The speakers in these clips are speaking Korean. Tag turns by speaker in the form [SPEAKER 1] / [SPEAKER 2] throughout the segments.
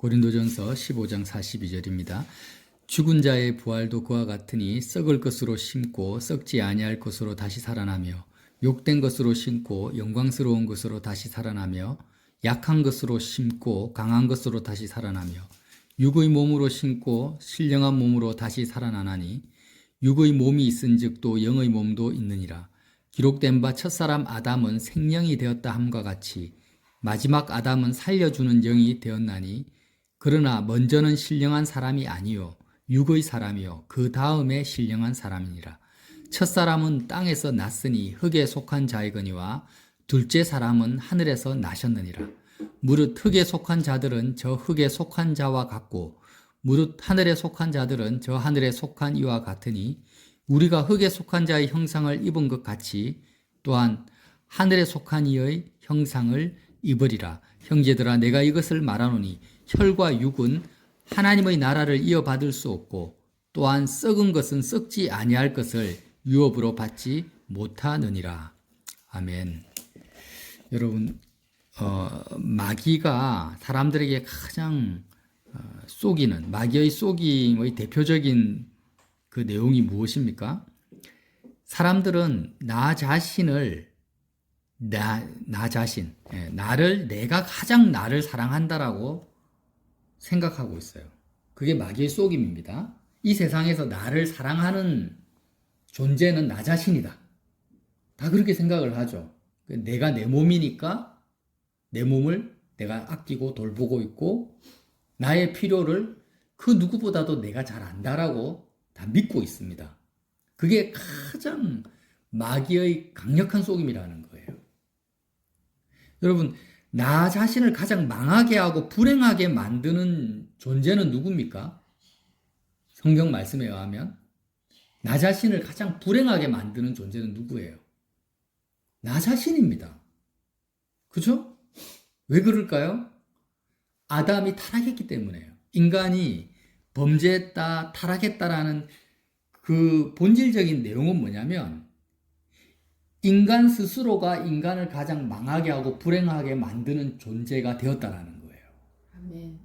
[SPEAKER 1] 고린도전서 15장 42절입니다. 죽은 자의 부활도 그와 같으니 썩을 것으로 심고 썩지 아니할 것으로 다시 살아나며 욕된 것으로 심고 영광스러운 것으로 다시 살아나며 약한 것으로 심고 강한 것으로 다시 살아나며 육의 몸으로 심고 신령한 몸으로 다시 살아나나니 육의 몸이 있은즉 또 영의 몸도 있느니라. 기록된 바 첫사람 아담은 생령이 되었다 함과 같이 마지막 아담은 살려주는 영이 되었나니 그러나 먼저는 신령한 사람이 아니요 육의 사람이요 그 다음에 신령한 사람이니라. 첫사람은 땅에서 났으니 흙에 속한 자이거니와 둘째 사람은 하늘에서 나셨느니라. 무릇 흙에 속한 자들은 저 흙에 속한 자와 같고 무릇 하늘에 속한 자들은 저 하늘에 속한 이와 같으니 우리가 흙에 속한 자의 형상을 입은 것 같이 또한 하늘에 속한 이의 형상을 입으리라. 형제들아 내가 이것을 말하노니 혈과 육은 하나님의 나라를 이어받을 수 없고 또한 썩은 것은 썩지 아니할 것을 유업으로 받지 못하느니라. 아멘. 여러분 마귀가 사람들에게 가장 속이는 마귀의 속임의 대표적인 그 내용이 무엇입니까? 사람들은 나 자신을 내가 가장 나를 사랑한다라고 생각하고 있어요. 그게 마귀의 속임입니다. 이 세상에서 나를 사랑하는 존재는 나 자신이다. 다 그렇게 생각을 하죠. 내가 내 몸이니까 내 몸을 내가 아끼고 돌보고 있고 나의 필요를 그 누구보다도 내가 잘 안다라고 다 믿고 있습니다. 그게 가장 마귀의 강력한 속임이라는 거예요. 여러분, 나 자신을 가장 망하게 하고 불행하게 만드는 존재는 누굽니까? 성경 말씀에 의하면 나 자신을 가장 불행하게 만드는 존재는 누구예요? 나 자신입니다. 그죠? 왜 그럴까요? 아담이 타락했기 때문에요. 인간이 범죄했다, 타락했다라는 그 본질적인 내용은 뭐냐면 인간 스스로가 인간을 가장 망하게 하고 불행하게 만드는 존재가 되었다라는 거예요.
[SPEAKER 2] 아멘.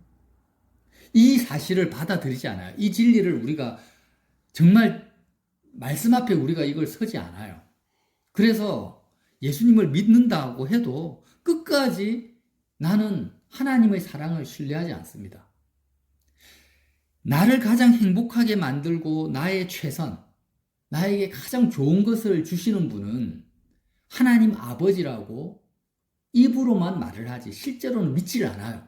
[SPEAKER 1] 이 사실을 받아들이지 않아요. 이 진리를 우리가 정말 말씀 앞에 우리가 이걸 서지 않아요. 그래서 예수님을 믿는다고 해도 끝까지 나는 하나님의 사랑을 신뢰하지 않습니다. 나를 가장 행복하게 만들고 나의 최선, 나에게 가장 좋은 것을 주시는 분은 하나님 아버지라고 입으로만 말을 하지 실제로는 믿지를 않아요.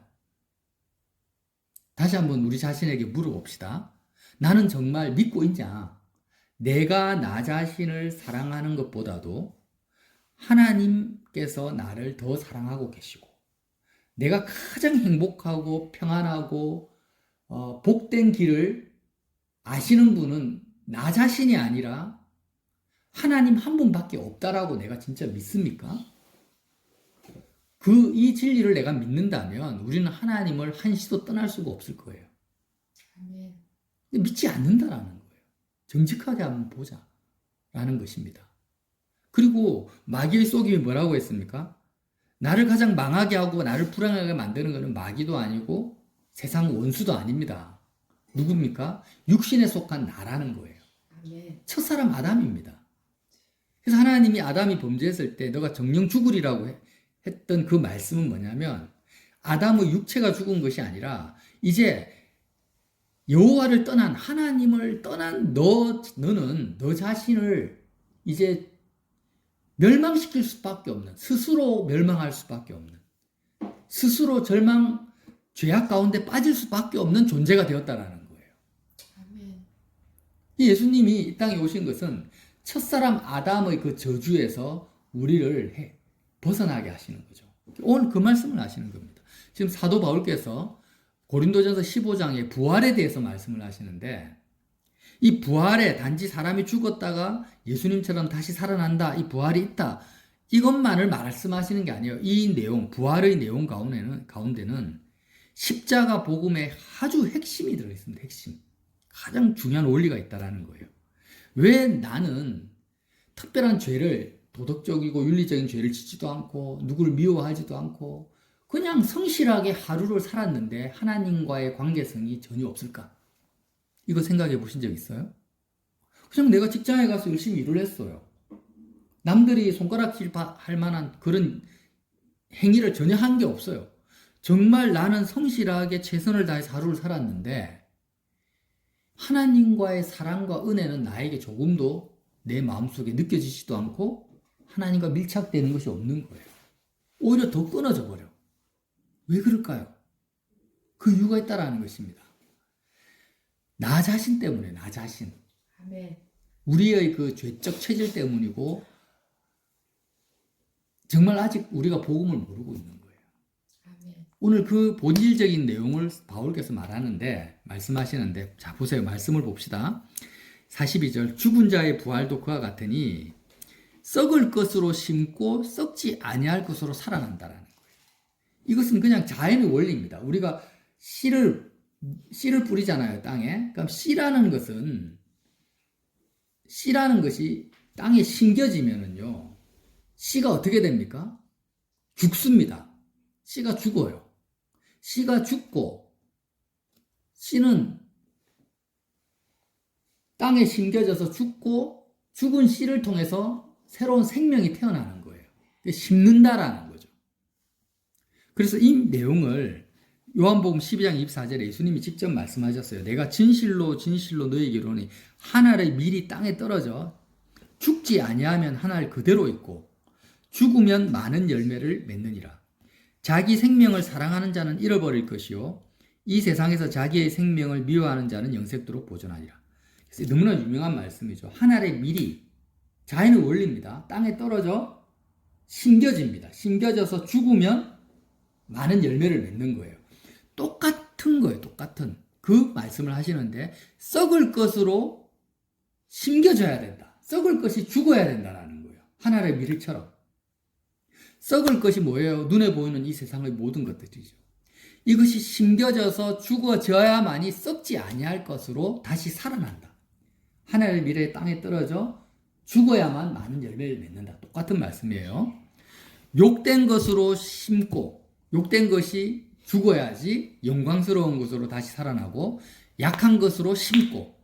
[SPEAKER 1] 다시 한번 우리 자신에게 물어봅시다. 나는 정말 믿고 있냐? 내가 나 자신을 사랑하는 것보다도 하나님께서 나를 더 사랑하고 계시고 내가 가장 행복하고 평안하고 복된 길을 아시는 분은 나 자신이 아니라 하나님 한 분밖에 없다라고 내가 진짜 믿습니까? 이 진리를 내가 믿는다면 우리는 하나님을 한시도 떠날 수가 없을 거예요.
[SPEAKER 2] 아멘.
[SPEAKER 1] 믿지 않는다라는 거예요. 정직하게 한번 보자라는 것입니다. 그리고 마귀의 속임이 뭐라고 했습니까? 나를 가장 망하게 하고 나를 불행하게 만드는 것은 마귀도 아니고 세상 원수도 아닙니다. 누굽니까? 육신에 속한 나라는 거예요.
[SPEAKER 2] 아멘.
[SPEAKER 1] 첫사람 아담입니다. 그래서 하나님이 아담이 범죄했을 때 너가 정령 죽으리라고 했던 그 말씀은 뭐냐면 아담의 육체가 죽은 것이 아니라 이제 여호와를 떠난 하나님을 떠난 너는 너 자신을 이제 멸망시킬 수밖에 없는 스스로 멸망할 수밖에 없는 스스로 죄악 가운데 빠질 수밖에 없는 존재가 되었다라는 거예요.
[SPEAKER 2] 아멘.
[SPEAKER 1] 예수님이 이 땅에 오신 것은 첫사람 아담의 그 저주에서 우리를 벗어나게 하시는 거죠. 오늘 그 말씀을 하시는 겁니다. 지금 사도 바울께서 고린도전서 15장에 부활에 대해서 말씀을 하시는데 이 부활에 단지 사람이 죽었다가 예수님처럼 다시 살아난다, 이 부활이 있다, 이것만을 말씀하시는 게 아니에요. 이 내용, 부활의 내용 가운데는 십자가 복음의 아주 핵심이 들어있습니다. 핵심. 가장 중요한 원리가 있다라는 거예요. 왜 나는 특별한 죄를 도덕적이고 윤리적인 죄를 짓지도 않고 누구를 미워하지도 않고 그냥 성실하게 하루를 살았는데 하나님과의 관계성이 전혀 없을까? 이거 생각해 보신 적 있어요? 그냥 내가 직장에 가서 열심히 일을 했어요. 남들이 손가락질 할 만한 그런 행위를 전혀 한 게 없어요. 정말 나는 성실하게 최선을 다해서 하루를 살았는데 하나님과의 사랑과 은혜는 나에게 조금도 내 마음속에 느껴지지도 않고 하나님과 밀착되는 것이 없는 거예요. 오히려 더 끊어져 버려. 왜 그럴까요? 그 이유가 있다라는 것입니다. 나 자신 때문에, 나 자신.
[SPEAKER 2] 아멘.
[SPEAKER 1] 우리의 그 죄적 체질 때문이고 정말 아직 우리가 복음을 모르고 있는 거예요.
[SPEAKER 2] 아멘.
[SPEAKER 1] 오늘 그 본질적인 내용을 바울께서 말씀하시는데 자 보세요. 말씀을 봅시다. 42절 죽은 자의 부활도 그와 같으니 썩을 것으로 심고 썩지 아니할 것으로 살아난다라는 거예요. 이것은 그냥 자연의 원리입니다. 우리가 씨를 뿌리잖아요, 땅에. 그럼 씨라는 것이 땅에 심겨지면은요, 씨가 어떻게 됩니까? 죽습니다. 씨가 죽어요. 씨가 죽고, 씨는 땅에 심겨져서 죽고, 죽은 씨를 통해서 새로운 생명이 태어나는 거예요. 심는다라는 거죠. 그래서 이 내용을 요한복음 12장 24절에 예수님이 직접 말씀하셨어요. 내가 진실로 진실로 너희에게 이르노니 한 알의 밀이 땅에 떨어져 죽지 아니하면 한 알 그대로 있고 죽으면 많은 열매를 맺느니라. 자기 생명을 사랑하는 자는 잃어버릴 것이요 이 세상에서 자기의 생명을 미워하는 자는 영생토록 보존하리라. 그래서 너무나 유명한 말씀이죠. 한 알의 밀이 자연의 원리입니다. 땅에 떨어져 심겨집니다. 심겨져서 죽으면 많은 열매를 맺는 거예요. 똑같은 거예요. 똑같은 그 말씀을 하시는데 썩을 것으로 심겨져야 된다. 썩을 것이 죽어야 된다는 거예요. 하나의 밀처럼. 썩을 것이 뭐예요? 눈에 보이는 이 세상의 모든 것들이죠. 이것이 심겨져서 죽어져야만이 썩지 아니할 것으로 다시 살아난다. 하나의 밀에 땅에 떨어져 죽어야만 많은 열매를 맺는다. 똑같은 말씀이에요. 욕된 것으로 심고 욕된 것이 죽어야지 영광스러운 것으로 다시 살아나고 약한 것으로 심고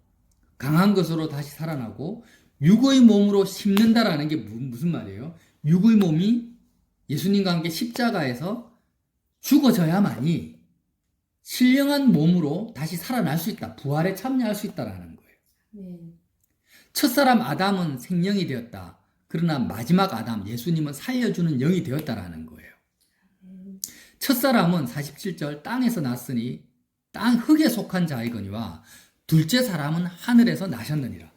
[SPEAKER 1] 강한 것으로 다시 살아나고 육의 몸으로 심는다라는 게 무슨 말이에요? 육의 몸이 예수님과 함께 십자가에서 죽어져야만이 신령한 몸으로 다시 살아날 수 있다. 부활에 참여할 수 있다라는 거예요.
[SPEAKER 2] 아멘.
[SPEAKER 1] 첫사람 아담은 생명이 되었다. 그러나 마지막 아담 예수님은 살려주는 영이 되었다라는 거예요. 첫사람은 47절 땅에서 났으니 땅 흙에 속한 자이거니와 둘째 사람은 하늘에서 나셨느니라.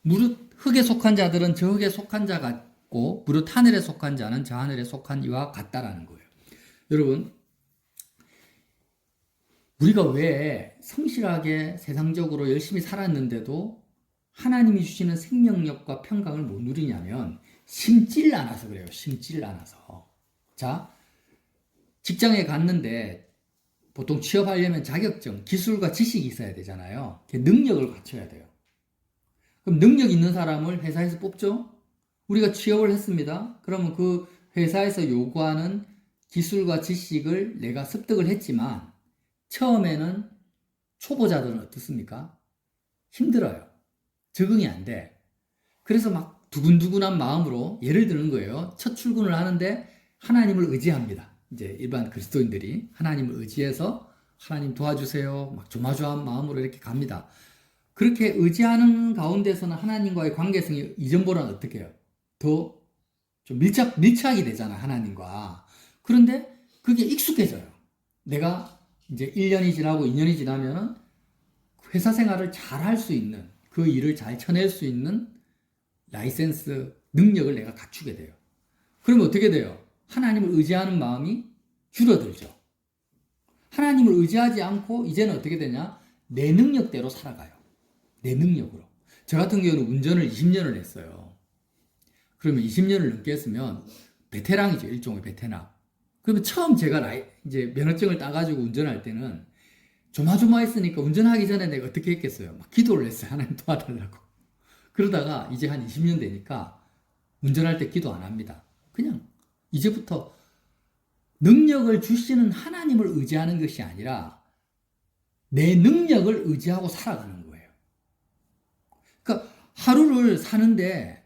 [SPEAKER 1] 무릇 흙에 속한 자들은 저 흙에 속한 자 같고 무릇 하늘에 속한 자는 저 하늘에 속한 이와 같다라는 거예요. 여러분 우리가 왜 성실하게 세상적으로 열심히 살았는데도 하나님이 주시는 생명력과 평강을 못 누리냐면 심질 않아서 그래요. 심질 않아서. 자, 직장에 갔는데 보통 취업하려면 자격증, 기술과 지식이 있어야 되잖아요. 능력을 갖춰야 돼요. 그럼 능력 있는 사람을 회사에서 뽑죠? 우리가 취업을 했습니다. 그러면 그 회사에서 요구하는 기술과 지식을 내가 습득을 했지만 처음에는 초보자들은 어떻습니까? 힘들어요. 적응이 안 돼. 그래서 막 두근두근한 마음으로 예를 드는 거예요. 첫 출근을 하는데 하나님을 의지합니다. 이제 일반 그리스도인들이 하나님을 의지해서 하나님 도와주세요. 막 조마조마한 마음으로 이렇게 갑니다. 그렇게 의지하는 가운데서는 하나님과의 관계성이 이전보다는 어떻게 해요? 더 좀 밀착이 되잖아, 하나님과. 그런데 그게 익숙해져요. 내가 이제 1년이 지나고 2년이 지나면은 회사 생활을 잘 할 수 있는, 그 일을 잘 쳐낼 수 있는 라이센스, 능력을 내가 갖추게 돼요. 그러면 어떻게 돼요? 하나님을 의지하는 마음이 줄어들죠. 하나님을 의지하지 않고 이제는 어떻게 되냐? 내 능력대로 살아가요. 내 능력으로. 저 같은 경우는 운전을 20년을 했어요. 그러면 20년을 넘게 했으면 베테랑이죠. 일종의 베테랑. 그러면 처음 제가 이제 면허증을 따가지고 운전할 때는 조마조마했으니까 운전하기 전에 내가 어떻게 했겠어요? 막 기도를 했어요. 하나님 도와달라고. 그러다가 이제 한 20년 되니까 운전할 때 기도 안 합니다. 그냥 이제부터 능력을 주시는 하나님을 의지하는 것이 아니라 내 능력을 의지하고 살아가는 거예요. 그러니까 하루를 사는데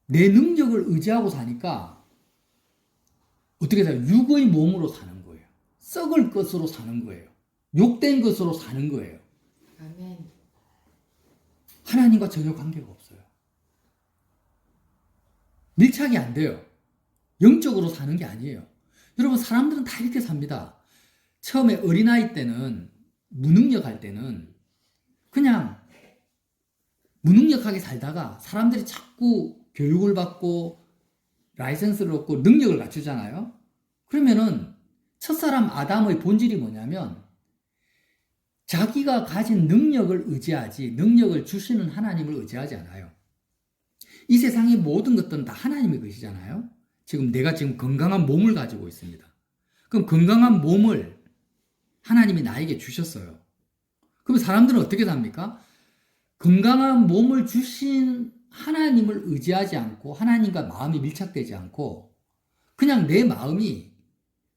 [SPEAKER 1] 내 능력을 의지하고 사니까 어떻게 돼요? 육의 몸으로 사는 거예요. 썩을 것으로 사는 거예요. 욕된 것으로 사는 거예요.
[SPEAKER 2] 아멘.
[SPEAKER 1] 하나님과 전혀 관계가 없어요. 밀착이 안 돼요. 영적으로 사는 게 아니에요. 여러분, 사람들은 다 이렇게 삽니다. 처음에 어린아이 때는, 무능력할 때는 그냥 무능력하게 살다가 사람들이 자꾸 교육을 받고 라이센스를 얻고 능력을 갖추잖아요. 그러면은 첫사람 아담의 본질이 뭐냐면 자기가 가진 능력을 의지하지 능력을 주시는 하나님을 의지하지 않아요. 이 세상의 모든 것들은 다 하나님의 것이잖아요. 지금 내가 지금 건강한 몸을 가지고 있습니다. 그럼 건강한 몸을 하나님이 나에게 주셨어요. 그럼 사람들은 어떻게 삽니까? 건강한 몸을 주신 하나님을 의지하지 않고 하나님과 마음이 밀착되지 않고 그냥 내 마음이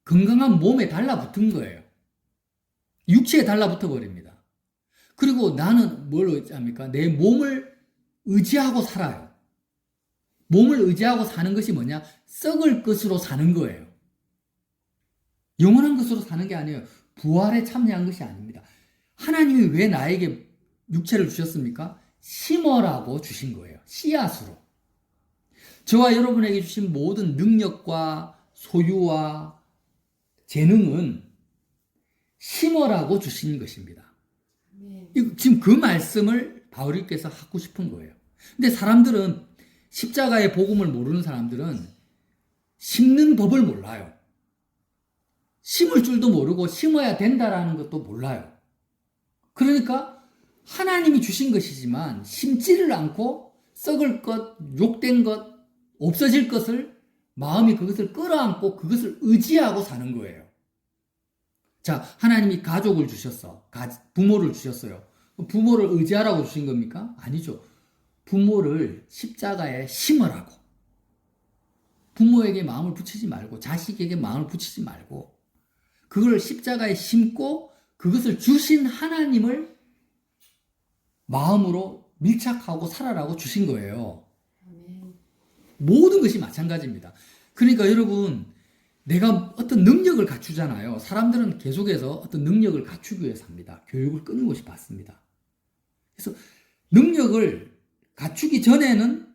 [SPEAKER 1] 건강한 몸에 달라붙은 거예요. 육체에 달라붙어 버립니다. 그리고 나는 뭘 의지합니까? 내 몸을 의지하고 살아요. 몸을 의지하고 사는 것이 뭐냐? 썩을 것으로 사는 거예요. 영원한 것으로 사는 게 아니에요. 부활에 참여한 것이 아닙니다. 하나님이 왜 나에게 육체를 주셨습니까? 심어라고 주신 거예요. 씨앗으로. 저와 여러분에게 주신 모든 능력과 소유와 재능은 심어라고 주신 것입니다.
[SPEAKER 2] 아멘.
[SPEAKER 1] 지금 그 말씀을 바울께서 하고 싶은 거예요. 근데 사람들은 십자가의 복음을 모르는 사람들은 심는 법을 몰라요. 심을 줄도 모르고 심어야 된다라는 것도 몰라요. 그러니까 하나님이 주신 것이지만 심지를 않고 썩을 것, 욕된 것, 없어질 것을 마음이 그것을 끌어안고 그것을 의지하고 사는 거예요. 자, 하나님이 가족을 주셨어. 부모를 주셨어요. 부모를 의지하라고 주신 겁니까? 아니죠. 부모를 십자가에 심으라고. 부모에게 마음을 붙이지 말고 자식에게 마음을 붙이지 말고 그걸 십자가에 심고 그것을 주신 하나님을 마음으로 밀착하고 살아라고 주신 거예요.
[SPEAKER 2] 아멘.
[SPEAKER 1] 모든 것이 마찬가지입니다. 그러니까 여러분, 내가 어떤 능력을 갖추잖아요. 사람들은 계속해서 어떤 능력을 갖추기 위해서 합니다. 교육을 끊임없이 받습니다. 그래서 능력을 갖추기 전에는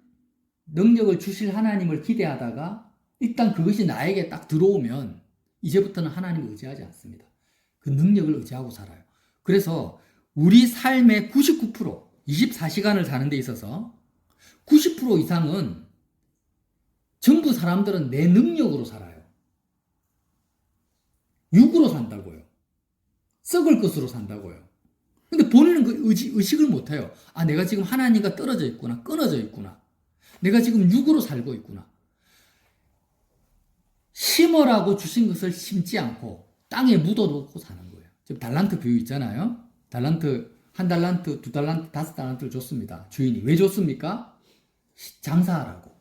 [SPEAKER 1] 능력을 주실 하나님을 기대하다가 일단 그것이 나에게 딱 들어오면 이제부터는 하나님을 의지하지 않습니다. 그 능력을 의지하고 살아요. 그래서 우리 삶의 99%, 24시간을 사는 데 있어서 90% 이상은 전부 사람들은 내 능력으로 살아요. 육으로 산다고요. 썩을 것으로 산다고요. 근데 본인은 그 의식을 못해요. 아, 내가 지금 하나님과 떨어져 있구나. 끊어져 있구나. 내가 지금 육으로 살고 있구나. 심어라고 주신 것을 심지 않고 땅에 묻어놓고 사는 거예요. 지금 달란트 비유 있잖아요. 달란트, 한 달란트, 두 달란트, 다섯 달란트를 줬습니다. 주인이. 왜 줬습니까? 장사하라고.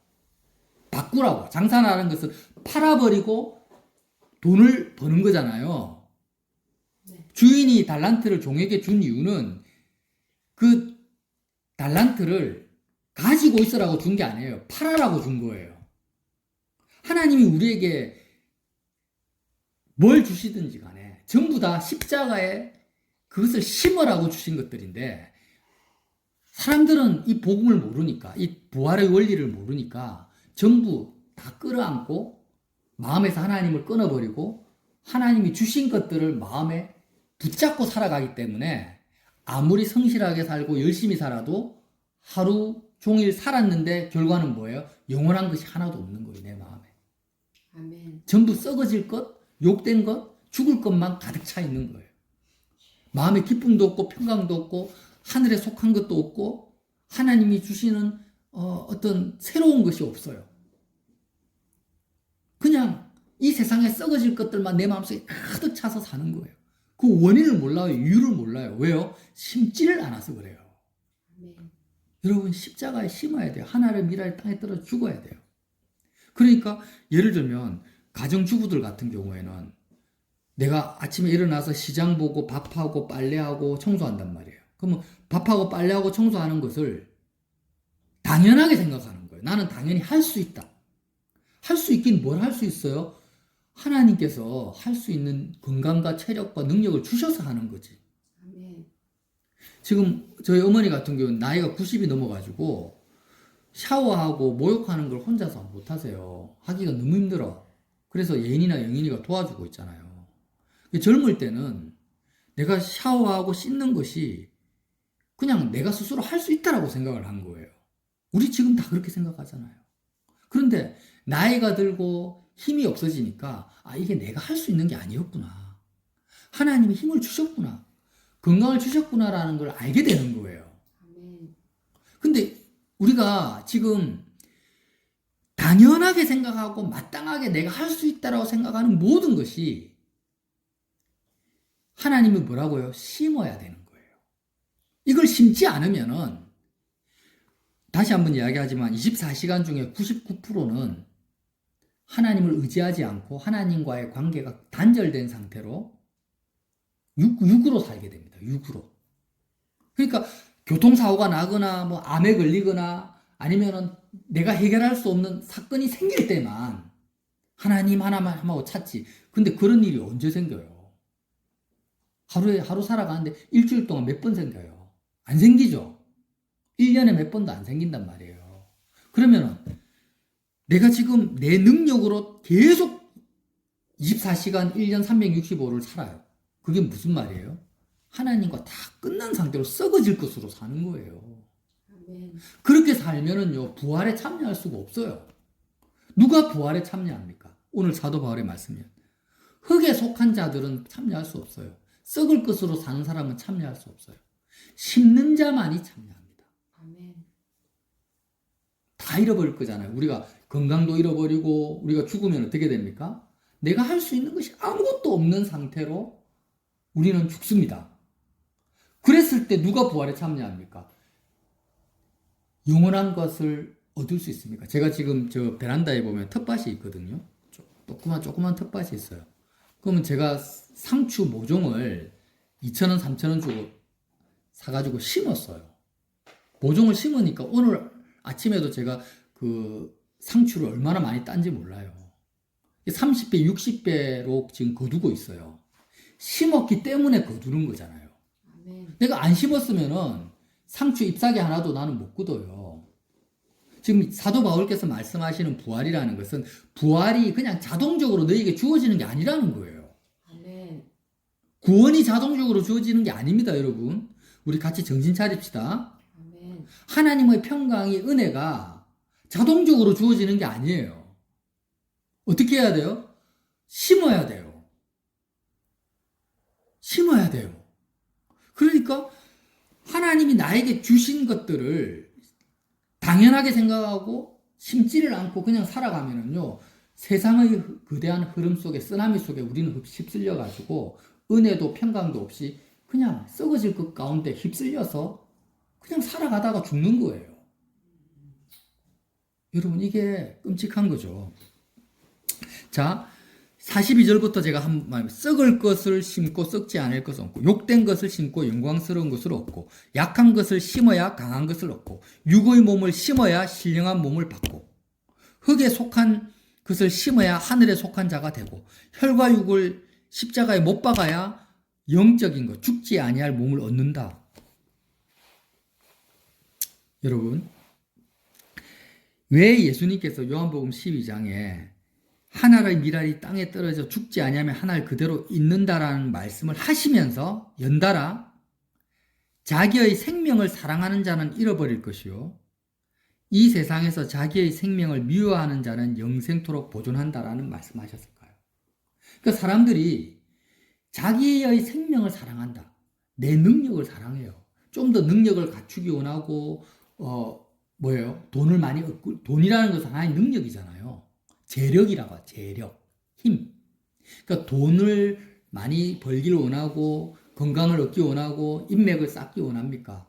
[SPEAKER 1] 바꾸라고. 장사하라는 것은 팔아버리고 돈을 버는 거잖아요.
[SPEAKER 2] 네.
[SPEAKER 1] 주인이 달란트를 종에게 준 이유는 그 달란트를 가지고 있으라고 준 게 아니에요. 팔아라고 준 거예요. 하나님이 우리에게 뭘 주시든지 간에 전부 다 십자가에 그것을 심으라고 주신 것들인데 사람들은 이 복음을 모르니까 이 부활의 원리를 모르니까 전부 다 끌어안고 마음에서 하나님을 끊어버리고 하나님이 주신 것들을 마음에 붙잡고 살아가기 때문에 아무리 성실하게 살고 열심히 살아도 하루 종일 살았는데 결과는 뭐예요? 영원한 것이 하나도 없는 거예요. 내 마음에.
[SPEAKER 2] 아멘.
[SPEAKER 1] 전부 썩어질 것, 욕된 것, 죽을 것만 가득 차 있는 거예요. 마음에 기쁨도 없고 평강도 없고 하늘에 속한 것도 없고 하나님이 주시는 어떤 새로운 것이 없어요. 그냥 이 세상에 썩어질 것들만 내 마음속에 가득 차서 사는 거예요. 그 원인을 몰라요. 이유를 몰라요. 왜요? 심지를 않아서 그래요.
[SPEAKER 2] 아멘.
[SPEAKER 1] 여러분 십자가에 심어야 돼요. 하나를 미랄 땅에 떨어 죽어야 돼요. 그러니까 예를 들면 가정주부들 같은 경우에는 내가 아침에 일어나서 시장 보고 밥하고 빨래하고 청소한단 말이에요. 그러면 밥하고 빨래하고 청소하는 것을 당연하게 생각하는 거예요. 나는 당연히 할 수 있다. 할 수 있긴 뭘 할 수 있어요? 하나님께서 할 수 있는 건강과 체력과 능력을 주셔서 하는 거지.
[SPEAKER 2] 아멘.
[SPEAKER 1] 지금 저희 어머니 같은 경우는 나이가 90이 넘어가지고 샤워하고 목욕하는 걸 혼자서 못 하세요. 하기가 너무 힘들어. 그래서 예인이나 영인이가 도와주고 있잖아요. 젊을 때는 내가 샤워하고 씻는 것이 그냥 내가 스스로 할 수 있다라고 생각을 한 거예요. 우리 지금 다 그렇게 생각하잖아요. 그런데 나이가 들고 힘이 없어지니까 이게 내가 할 수 있는 게 아니었구나. 하나님이 힘을 주셨구나. 건강을 주셨구나라는 걸 알게 되는 거예요.
[SPEAKER 2] 아멘.
[SPEAKER 1] 근데 우리가 지금 당연하게 생각하고 마땅하게 내가 할 수 있다라고 생각하는 모든 것이 하나님이 뭐라고요? 심어야 되는 거예요. 이걸 심지 않으면은 다시 한번 이야기하지만 24시간 중에 99%는 하나님을 의지하지 않고 하나님과의 관계가 단절된 상태로 육으로 살게 됩니다. 육으로. 그러니까 교통사고가 나거나 뭐 암에 걸리거나 아니면은 내가 해결할 수 없는 사건이 생길 때만 하나님 하나만 하고 찾지. 근데 그런 일이 언제 생겨요? 하루 살아가는데 일주일 동안 몇 번 생겨요? 안 생기죠? 1년에 몇 번도 안 생긴단 말이에요. 그러면은 내가 지금 내 능력으로 계속 24시간 1년 365를 살아요. 그게 무슨 말이에요? 하나님과 다 끝난 상태로 썩어질 것으로 사는 거예요.
[SPEAKER 2] 아멘.
[SPEAKER 1] 그렇게 살면은요, 부활에 참여할 수가 없어요. 누가 부활에 참여합니까? 오늘 사도 바울의 말씀이에요. 흙에 속한 자들은 참여할 수 없어요. 썩을 것으로 사는 사람은 참여할 수 없어요. 심는 자만이 참여합니다.
[SPEAKER 2] 아멘.
[SPEAKER 1] 다 잃어버릴 거잖아요. 우리가 건강도 잃어버리고 우리가 죽으면 어떻게 됩니까? 내가 할 수 있는 것이 아무것도 없는 상태로 우리는 죽습니다. 그랬을 때 누가 부활에 참여합니까? 영원한 것을 얻을 수 있습니까? 제가 지금 저 베란다에 보면 텃밭이 있거든요. 조그만 텃밭이 있어요. 그러면 제가 상추 모종을 2,000원, 3,000원 주고 사가지고 심었어요. 모종을 심으니까 오늘 아침에도 제가 그 상추를 얼마나 많이 딴지 몰라요. 30배, 60배로 지금 거두고 있어요. 심었기 때문에 거두는 거잖아요.
[SPEAKER 2] 아멘.
[SPEAKER 1] 내가 안 심었으면은 상추 잎사귀 하나도 나는 못 거둬요. 지금 사도 바울께서 말씀하시는 부활이라는 것은 부활이 그냥 자동적으로 너에게 주어지는 게 아니라는 거예요.
[SPEAKER 2] 아멘.
[SPEAKER 1] 구원이 자동적으로 주어지는 게 아닙니다, 여러분. 우리 같이 정신 차립시다.
[SPEAKER 2] 아멘.
[SPEAKER 1] 하나님의 평강이 은혜가 자동적으로 주어지는 게 아니에요. 어떻게 해야 돼요? 심어야 돼요. 심어야 돼요. 그러니까 하나님이 나에게 주신 것들을 당연하게 생각하고 심지를 않고 그냥 살아가면은요, 세상의 거대한 흐름 속에, 쓰나미 속에 우리는 휩쓸려 가지고 은혜도 평강도 없이 그냥 썩어질 것 가운데 휩쓸려서 그냥 살아가다가 죽는 거예요. 여러분, 이게 끔찍한 거죠. 자, 42절부터 제가 한 말, 썩을 것을 심고 썩지 않을 것을 얻고, 욕된 것을 심고 영광스러운 것을 얻고, 약한 것을 심어야 강한 것을 얻고, 육의 몸을 심어야 신령한 몸을 받고, 흙에 속한 것을 심어야 하늘에 속한 자가 되고, 혈과 육을 십자가에 못 박아야 영적인 것, 죽지 아니할 몸을 얻는다. 여러분, 왜 예수님께서 요한복음 12장에 하나의 미랄이 땅에 떨어져 죽지 아니하면 하나를 그대로 있는다라는 말씀을 하시면서 연달아 자기의 생명을 사랑하는 자는 잃어버릴 것이요 이 세상에서 자기의 생명을 미워하는 자는 영생토록 보존한다라는 말씀하셨을까요? 그러니까 사람들이 자기의 생명을 사랑한다. 내 능력을 사랑해요. 좀 더 능력을 갖추기 원하고 뭐예요? 돈을 많이 얻고, 돈이라는 것은 하나의 능력이잖아요. 재력이라고 하죠. 재력, 힘. 그러니까 돈을 많이 벌기를 원하고 건강을 얻기 원하고 인맥을 쌓기 원합니까?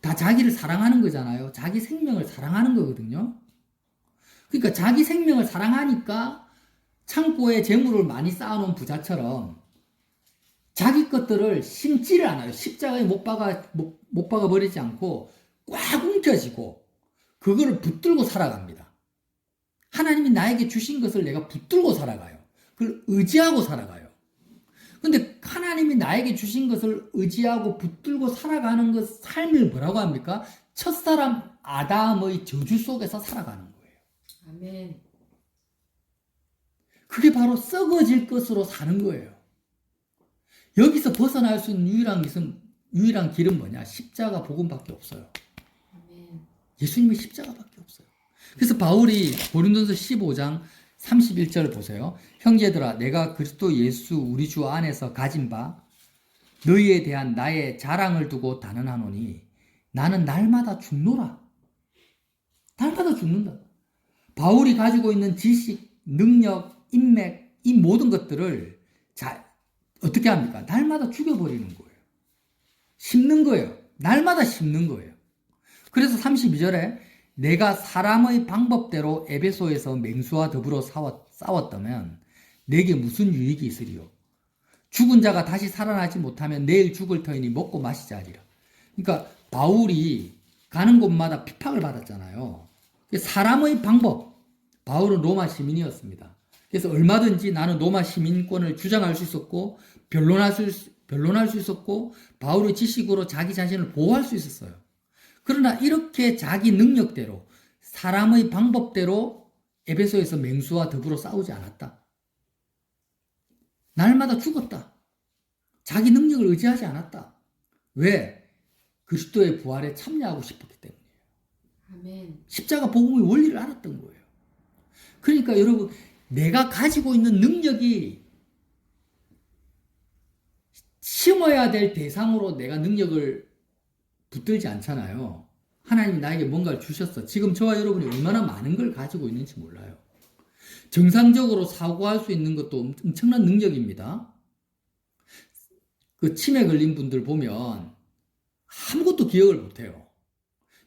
[SPEAKER 1] 다 자기를 사랑하는 거잖아요. 자기 생명을 사랑하는 거거든요. 그러니까 자기 생명을 사랑하니까 창고에 재물을 많이 쌓아놓은 부자처럼 자기 것들을 심지를 않아요. 십자가에 못 박아 버리지 않고 꽉 움켜쥐고 그거를 붙들고 살아갑니다. 하나님이 나에게 주신 것을 내가 붙들고 살아가요. 그걸 의지하고 살아가요. 근데 하나님이 나에게 주신 것을 의지하고 붙들고 살아가는 것 삶을 뭐라고 합니까? 첫사람 아담의 저주 속에서 살아가는 거예요.
[SPEAKER 2] 아멘.
[SPEAKER 1] 그게 바로 썩어질 것으로 사는 거예요. 여기서 벗어날 수 있는 유일한 길은 뭐냐? 십자가 복음밖에 없어요.
[SPEAKER 2] 아멘.
[SPEAKER 1] 예수님의 십자가밖에 없어요. 그래서 바울이 고린도서 15장 31절 보세요. 형제들아, 내가 그리스도 예수 우리 주 안에서 가진 바 너희에 대한 나의 자랑을 두고 단언하노니 나는 날마다 죽노라. 날마다 죽는다. 바울이 가지고 있는 지식, 능력, 인맥, 이 모든 것들을 어떻게 합니까? 날마다 죽여버리는 거예요. 심는 거예요. 날마다 심는 거예요. 그래서 32절에 내가 사람의 방법대로 에베소에서 맹수와 더불어 싸웠다면 내게 무슨 유익이 있으리요? 죽은 자가 다시 살아나지 못하면 내일 죽을 터이니 먹고 마시자 하리라. 그러니까 바울이 가는 곳마다 핍박을 받았잖아요. 사람의 방법. 바울은 로마 시민이었습니다. 그래서 얼마든지 나는 로마 시민권을 주장할 수 있었고 변론할 수 있었고 바울의 지식으로 자기 자신을 보호할 수 있었어요. 그러나 이렇게 자기 능력대로 사람의 방법대로 에베소에서 맹수와 더불어 싸우지 않았다. 날마다 죽었다. 자기 능력을 의지하지 않았다. 왜? 그리스도의 부활에 참여하고 싶었기 때문이에요.
[SPEAKER 2] 아멘.
[SPEAKER 1] 십자가 복음의 원리를 알았던 거예요. 그러니까 여러분, 내가 가지고 있는 능력이 심어야 될 대상으로 내가 능력을 붙들지 않잖아요. 하나님이 나에게 뭔가를 주셨어. 지금 저와 여러분이 얼마나 많은 걸 가지고 있는지 몰라요. 정상적으로 사고할 수 있는 것도 엄청난 능력입니다. 그 치매 걸린 분들 보면 아무것도 기억을 못해요.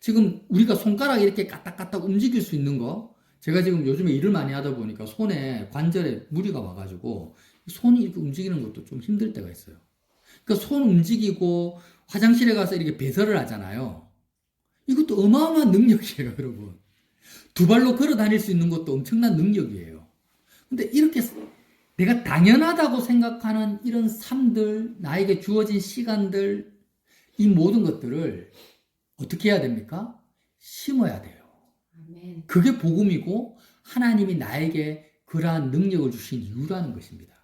[SPEAKER 1] 지금 우리가 손가락 이렇게 까딱까딱 움직일 수 있는 거, 제가 지금 요즘에 일을 많이 하다 보니까 손에 관절에 무리가 와가지고 손이 이렇게 움직이는 것도 좀 힘들 때가 있어요. 그러니까 손 움직이고 화장실에 가서 이렇게 배설을 하잖아요. 이것도 어마어마한 능력이에요, 여러분. 두 발로 걸어 다닐 수 있는 것도 엄청난 능력이에요. 근데 이렇게 내가 당연하다고 생각하는 이런 삶들, 나에게 주어진 시간들, 이 모든 것들을 어떻게 해야 됩니까? 심어야 돼요.
[SPEAKER 2] 아멘.
[SPEAKER 1] 그게 복음이고 하나님이 나에게 그러한 능력을 주신 이유라는 것입니다.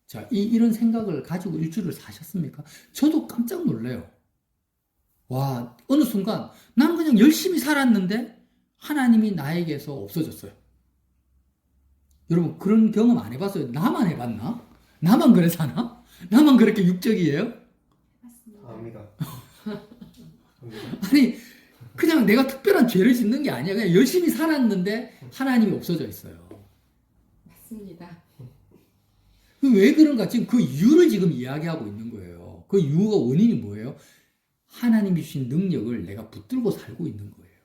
[SPEAKER 1] 자, 이런 생각을 가지고 일주일을 사셨습니까? 저도 깜짝 놀래요. 와, 어느 순간 나는 그냥 열심히 살았는데 하나님이 나에게서 없어졌어요. 여러분, 그런 경험 안 해봤어요? 나만 해봤나? 나만 그래 사나? 나만 그렇게 육적이에요?
[SPEAKER 2] 맞습니다.
[SPEAKER 1] 아니, 그냥 내가 특별한 죄를 짓는 게 아니야. 그냥 열심히 살았는데 하나님이 없어져 있어요.
[SPEAKER 2] 맞습니다.
[SPEAKER 1] 왜 그런가? 지금 그 이유를 지금 이야기하고 있는 거예요. 그 이유가 원인이 뭐예요? 하나님이 주신 능력을 내가 붙들고 살고 있는 거예요.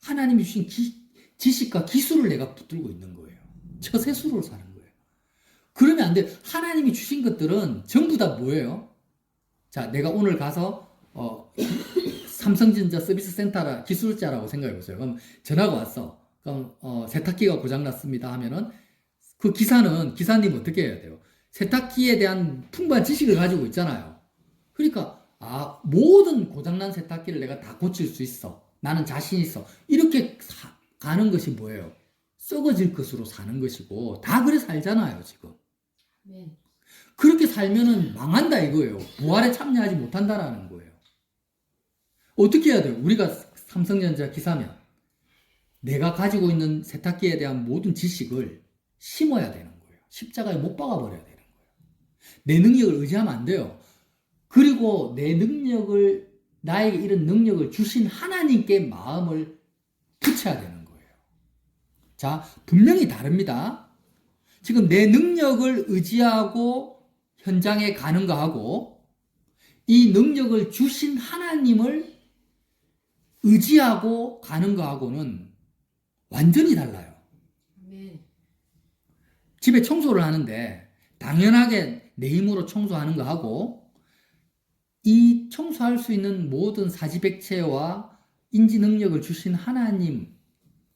[SPEAKER 1] 하나님이 주신 지식과 기술을 내가 붙들고 있는 거예요. 처세술로 사는 거예요. 그러면 안 돼. 하나님이 주신 것들은 전부 다 뭐예요? 자, 내가 오늘 가서 삼성전자 서비스 센터라 기술자라고 생각해 보세요. 그럼 전화가 왔어. 그럼 세탁기가 고장났습니다 하면은 그 기사님 어떻게 해야 돼요? 세탁기에 대한 풍부한 지식을 가지고 있잖아요. 그러니까 모든 고장난 세탁기를 내가 다 고칠 수 있어. 나는 자신 있어. 이렇게 가는 것이 뭐예요? 썩어질 것으로 사는 것이고 다 그래 살잖아요, 지금.
[SPEAKER 2] 아멘.
[SPEAKER 1] 그렇게 살면은 망한다 이거예요. 부활에 참여하지 못한다라는 거예요. 어떻게 해야 돼요? 우리가 삼성전자 기사면 내가 가지고 있는 세탁기에 대한 모든 지식을 심어야 되는 거예요. 십자가에 못 박아버려야 되는 거예요. 내 능력을 의지하면 안 돼요. 그리고 내 능력을, 나에게 이런 능력을 주신 하나님께 마음을 붙여야 되는 거예요. 자, 분명히 다릅니다. 지금 내 능력을 의지하고 현장에 가는 거하고 이 능력을 주신 하나님을 의지하고 가는 거하고는 완전히 달라요.
[SPEAKER 2] 아멘.
[SPEAKER 1] 집에 청소를 하는데 당연하게 내 힘으로 청소하는 거하고 이 청소할 수 있는 모든 사지백체와 인지 능력을 주신 하나님,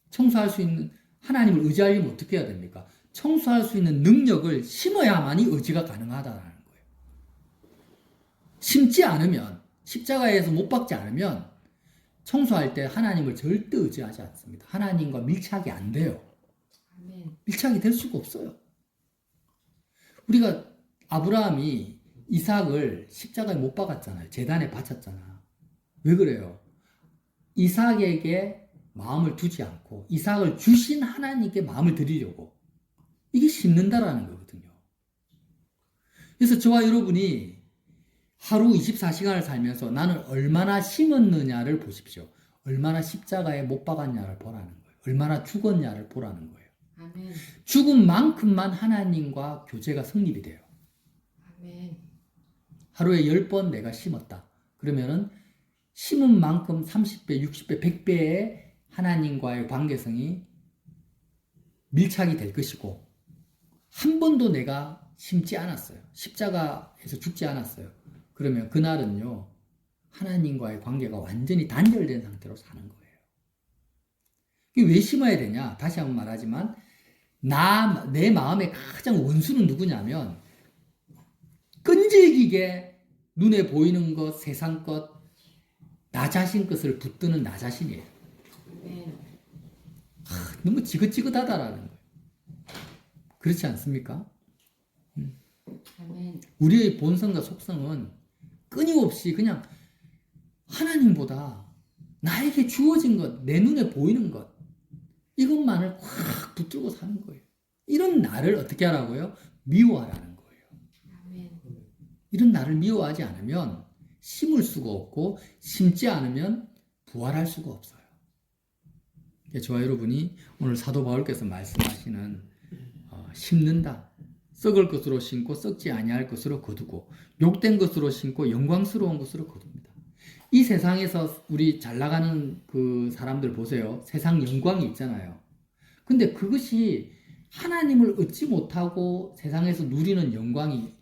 [SPEAKER 1] 청소할 수 있는 하나님을 의지하려면 어떻게 해야 됩니까? 청소할 수 있는 능력을 심어야만이 의지가 가능하다는 거예요. 심지 않으면, 십자가에서 못 박지 않으면 청소할 때 하나님을 절대 의지하지 않습니다. 하나님과 밀착이 안 돼요.
[SPEAKER 2] 아멘.
[SPEAKER 1] 밀착이 될 수가 없어요. 우리가 아브라함이 이삭을 십자가에 못 박았잖아요. 제단에 바쳤잖아. 왜 그래요? 이삭에게 마음을 두지 않고 이삭을 주신 하나님께 마음을 드리려고. 이게 심는다라는 거거든요. 그래서 저와 여러분이 하루 24시간을 살면서 나는 얼마나 심었느냐를 보십시오. 얼마나 십자가에 못 박았냐를 보라는 거예요. 얼마나 죽었냐를 보라는 거예요.
[SPEAKER 2] 아멘.
[SPEAKER 1] 죽은 만큼만 하나님과 교제가 성립이 돼요.
[SPEAKER 2] 아멘.
[SPEAKER 1] 하루에 10번 내가 심었다. 그러면은 심은 만큼 30배, 60배, 100배의 하나님과의 관계성이 밀착이 될 것이고 한 번도 내가 심지 않았어요. 십자가에서 죽지 않았어요. 그러면 그날은요. 하나님과의 관계가 완전히 단절된 상태로 사는 거예요. 이게 왜 심어야 되냐? 다시 한번 말하지만 내 마음의 가장 원수는 누구냐면 끈질기게 눈에 보이는 것, 세상 것, 나 자신 것을 붙드는 나 자신이에요.
[SPEAKER 2] 아멘.
[SPEAKER 1] 너무 지긋지긋하다라는 거예요. 그렇지 않습니까?
[SPEAKER 2] 아멘.
[SPEAKER 1] 우리의 본성과 속성은 끊임없이 그냥 하나님보다 나에게 주어진 것, 내 눈에 보이는 것, 이것만을 확 붙들고 사는 거예요. 이런 나를 어떻게 하라고요? 미워하라는 거예요.
[SPEAKER 2] 아멘.
[SPEAKER 1] 이런 나를 미워하지 않으면 심을 수가 없고 심지 않으면 부활할 수가 없어요. 저와 여러분이 오늘 사도 바울께서 말씀하시는 심는다. 썩을 것으로 심고 썩지 아니할 것으로 거두고 욕된 것으로 심고 영광스러운 것으로 거둡니다. 이 세상에서 우리 잘 나가는 그 사람들 보세요. 세상 영광이 있잖아요. 근데 그것이 하나님을 얻지 못하고 세상에서 누리는 영광이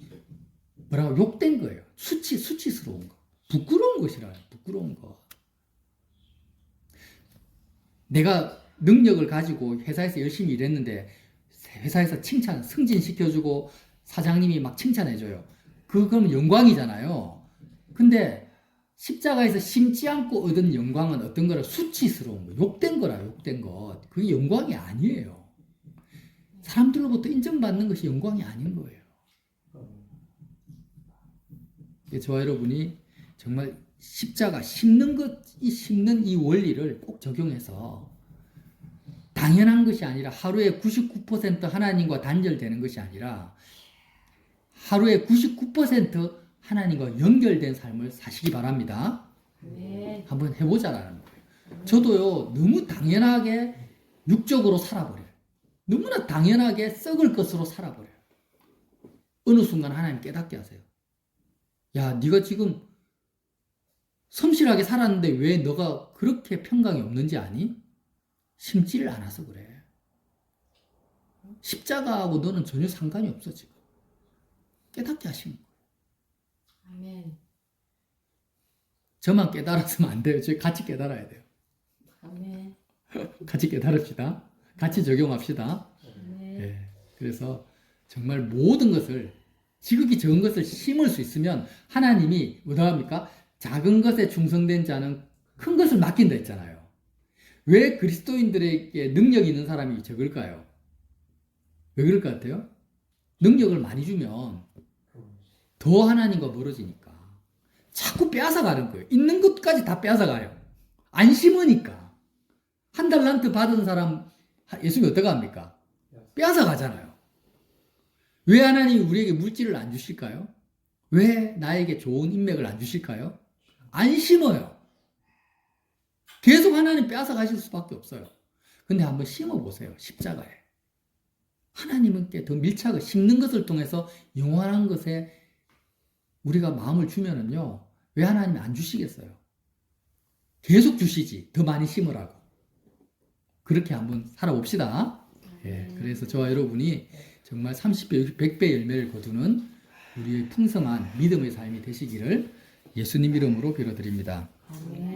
[SPEAKER 1] 뭐라고 욕된 거예요. 수치스러운 거. 부끄러운 것이라요. 부끄러운 거. 내가 능력을 가지고 회사에서 열심히 일했는데 회사에서 승진시켜주고 사장님이 막 칭찬해줘요. 그건 영광이잖아요. 근데 십자가에서 심지 않고 얻은 영광은 어떤 거라? 수치스러운 거. 욕된 거라, 욕된 것. 그게 영광이 아니에요. 사람들로부터 인정받는 것이 영광이 아닌 거예요. 저와 여러분이 정말 십자가 심는 이 원리를 꼭 적용해서 당연한 것이 아니라 하루에 99% 하나님과 단절되는 것이 아니라 하루에 99% 하나님과 연결된 삶을 사시기 바랍니다.
[SPEAKER 2] 네.
[SPEAKER 1] 한번 해보자라는 거예요. 저도요, 너무 당연하게 육적으로 살아버려요. 너무나 당연하게 썩을 것으로 살아버려요. 어느 순간 하나님 깨닫게 하세요. 야, 네가 지금 성실하게 살았는데 왜 너가 그렇게 평강이 없는지 아니? 심지를 않아서 그래. 십자가하고 너는 전혀 상관이 없어 지금. 깨닫게 하시는 거예요.
[SPEAKER 2] 아멘.
[SPEAKER 1] 저만 깨달았으면 안 돼요. 저희 같이 깨달아야 돼요.
[SPEAKER 2] 아멘.
[SPEAKER 1] 같이 깨달읍시다. 같이 적용합시다.
[SPEAKER 2] 아멘.
[SPEAKER 1] 예. 그래서 정말 모든 것을 지극히 적은 것을 심을 수 있으면 하나님이 뭐라합니까? 작은 것에 충성된 자는 큰 것을 맡긴다 했잖아요. 왜 그리스도인들에게 능력이 있는 사람이 적을까요? 왜 그럴 것 같아요? 능력을 많이 주면 더 하나님과 멀어지니까 자꾸 빼앗아가는 거예요. 있는 것까지 다 빼앗아가요. 안 심으니까. 한 달란트 받은 사람 예수님이 어떻게 합니까? 빼앗아가잖아요. 왜 하나님이 우리에게 물질을 안 주실까요? 왜 나에게 좋은 인맥을 안 주실까요? 안 심어요. 계속 하나님 빼앗아 가실 수밖에 없어요. 근데 한번 심어보세요. 십자가에. 하나님께 더 밀착을 심는 것을 통해서 영원한 것에 우리가 마음을 주면은요. 왜 하나님이 안 주시겠어요? 계속 주시지. 더 많이 심으라고. 그렇게 한번 살아봅시다. 예, 그래서 저와 여러분이 정말 30배, 100배 열매를 거두는 우리의 풍성한 믿음의 삶이 되시기를 예수님 이름으로 빌어드립니다.
[SPEAKER 2] 아멘.